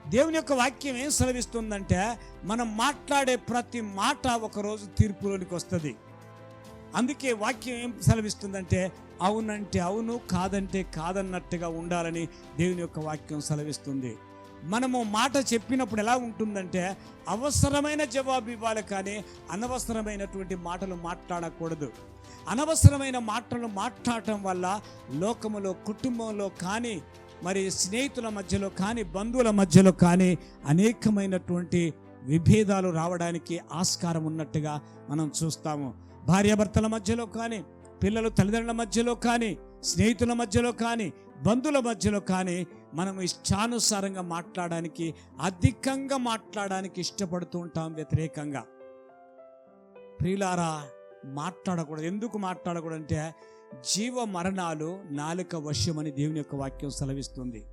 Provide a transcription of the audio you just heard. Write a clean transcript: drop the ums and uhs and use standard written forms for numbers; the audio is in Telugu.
దేవుని యొక్క వాక్యం ఏం సెలవిస్తుందంటే, మనం మాట్లాడే ప్రతి మాట ఒకరోజు తీర్పులోనికి వస్తుంది. అందుకే వాక్యం ఏం సెలవిస్తుందంటే, అవునంటే అవును, కాదంటే కాదన్నట్టుగా ఉండాలని దేవుని యొక్క వాక్యం సెలవిస్తుంది. మనము మాట చెప్పినప్పుడు ఎలా ఉంటుందంటే, అవసరమైన జవాబు ఇవ్వాలి, కానీ అనవసరమైనటువంటి మాటలు మాట్లాడకూడదు. అనవసరమైన మాటలు మాట్లాడటం వల్ల లోకములో, కుటుంబంలో కానీ, మరి స్నేహితుల మధ్యలో కానీ, బంధువుల మధ్యలో కానీ అనేకమైనటువంటి విభేదాలు రావడానికి ఆస్కారం ఉన్నట్టుగా మనం చూస్తాము. భార్యాభర్తల మధ్యలో కానీ, పిల్లలు తల్లిదండ్రుల మధ్యలో కానీ, స్నేహితుల మధ్యలో కానీ, బంధువుల మధ్యలో కానీ మనం ఇష్టానుసారంగా మాట్లాడడానికి, అధికంగా మాట్లాడడానికి ఇష్టపడుతూ ఉంటాం వ్యతిరేకంగా. ప్రియులారా, మాట్లాడకూడదు. ఎందుకు మాట్లాడకూడదు అంటే, జీవ మరణాలు నాలుక వశ్యమని దేవుని యొక్క వాక్యం సెలవిస్తుంది.